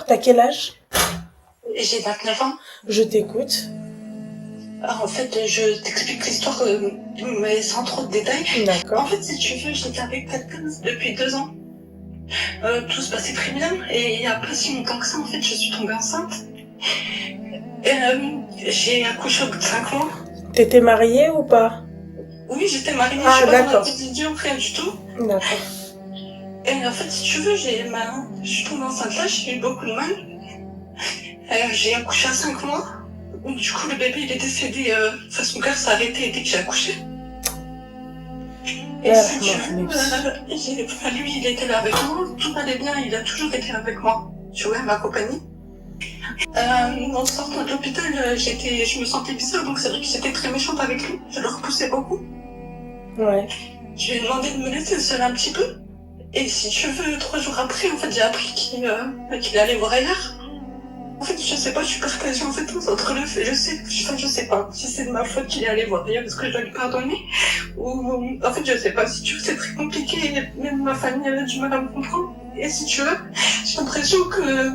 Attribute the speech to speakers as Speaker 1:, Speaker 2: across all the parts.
Speaker 1: t'as quel âge?
Speaker 2: J'ai 29 ans.
Speaker 1: Je t'écoute.
Speaker 2: Alors, en fait, je t'explique l'histoire, mais sans trop de détails.
Speaker 1: D'accord.
Speaker 2: En fait, si tu veux, j'étais avec quelqu'un depuis 2 ans. Tout se passait très bien. Et il n'y a pas si longtemps que ça, en fait, je suis tombée enceinte. Et, j'ai accouché au bout de 5 mois.
Speaker 1: T'étais mariée ou pas?
Speaker 2: Oui, j'étais mariée,
Speaker 1: Ah,
Speaker 2: je suis pas dans la
Speaker 1: d'accord.
Speaker 2: procédure, rien du tout.
Speaker 1: D'accord.
Speaker 2: Et en fait, si tu veux, je suis tombée enceinte là, j'ai eu beaucoup de mal. J'ai accouché à 5 mois. Du coup, le bébé, il est décédé, enfin, son cœur s'est arrêté dès que j'ai accouché. Et si tu veux, lui, il était là avec moi, tout allait bien, il a toujours été avec moi. Tu vois, ma compagnie. En sortant de l'hôpital, je me sentais bizarre, donc c'est vrai que j'étais très méchante avec lui. Je le repoussais beaucoup.
Speaker 1: Ouais.
Speaker 2: Je lui ai demandé de me laisser seule un petit peu. Et si tu veux, 3 jours après, en fait, j'ai appris qu'il allait voir ailleurs. En fait, je sais pas, je suis partagée en fait entre le fait, je sais pas si c'est de ma faute qu'il est allé voir ailleurs parce que je dois lui pardonner ou en fait je sais pas, si tu veux c'est très compliqué, même ma famille elle a du mal à me comprendre et si tu veux, j'ai l'impression que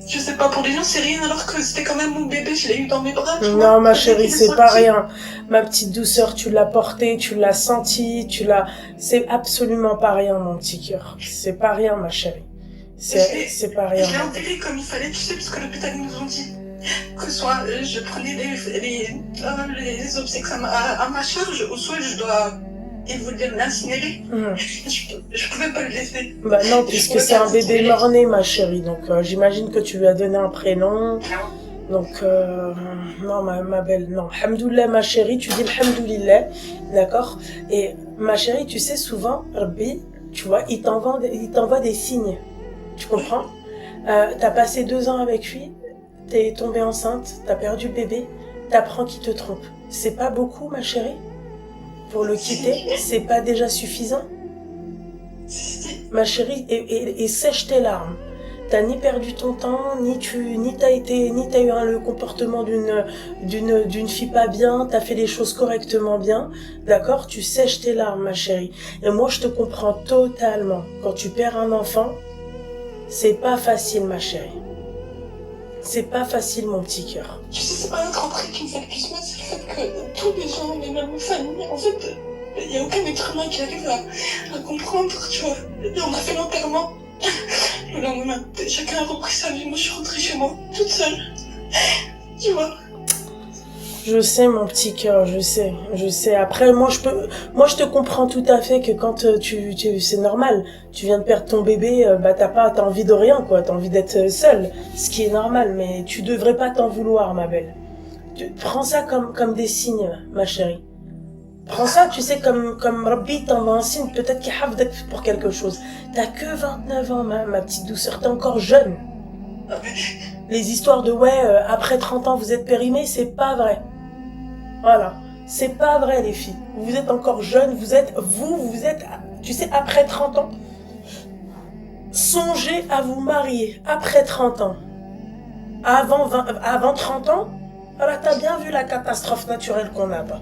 Speaker 2: je sais pas, pour les gens c'est rien alors que c'était quand même mon bébé, je l'ai eu dans mes bras.
Speaker 1: Non ma chérie, c'est pas rien. Ma petite douceur, tu l'as portée, tu l'as sentie, c'est absolument pas rien mon petit cœur. C'est pas rien ma chérie. C'est pas rien.
Speaker 2: Je l'ai enterré comme il fallait, tu sais, parce que l'hôpital nous ont dit que soit je prenais les obsèques à ma charge, ou soit ils voulaient l'incinérer. Je pouvais pas le laisser.
Speaker 1: Bah non, puisque c'est un bébé mort-né, ma chérie, donc j'imagine que tu lui as donné un prénom. Donc, non, ma belle, non. Hamdoullah, ma chérie, tu dis Hamdoulillah, d'accord? Et ma chérie, tu sais, souvent, Rabbi, tu vois, il t'envoie des signes. Tu comprends? T'as passé 2 ans avec lui, t'es tombée enceinte, t'as perdu le bébé, t'apprends qu'il te trompe. C'est pas beaucoup, ma chérie? Pour le quitter, c'est pas déjà suffisant? Ma chérie, et sèche tes larmes. T'as ni perdu ton temps, ni t'as eu le comportement d'une fille pas bien, t'as fait les choses correctement bien, d'accord? Tu sèches tes larmes, ma chérie. Et moi, je te comprends totalement. Quand tu perds un enfant, c'est pas facile, ma chérie. C'est pas facile, mon petit cœur.
Speaker 2: Tu sais, c'est pas notre entrée qui me fait le plus mal, c'est le fait que tous les gens, les mêmes familles, en fait, il n'y a aucun être humain qui arrive à comprendre, tu vois. Et on a fait l'enterrement. Le lendemain, chacun a repris sa vie. Moi, je suis rentrée chez moi, toute seule. Tu vois.
Speaker 1: Je sais, mon petit cœur, je sais. Après, moi, je te comprends tout à fait que quand c'est normal. Tu viens de perdre ton bébé, bah, t'as envie de rien, quoi. T'as envie d'être seule. Ce qui est normal, mais tu devrais pas t'en vouloir, ma belle. Prends ça comme des signes, ma chérie. Prends ça, tu sais, comme Rabbi t'envoie un signe, peut-être qu'il hafdak pour quelque chose. T'as que 29 ans, ma petite douceur, t'es encore jeune. Les histoires de après 30 ans vous êtes périmés, c'est pas vrai. Voilà, c'est pas vrai les filles. Vous êtes encore jeunes, vous êtes, tu sais, après 30 ans, songez à vous marier après 30 ans. Avant 30 ans, alors t'as bien vu la catastrophe naturelle qu'on a pas.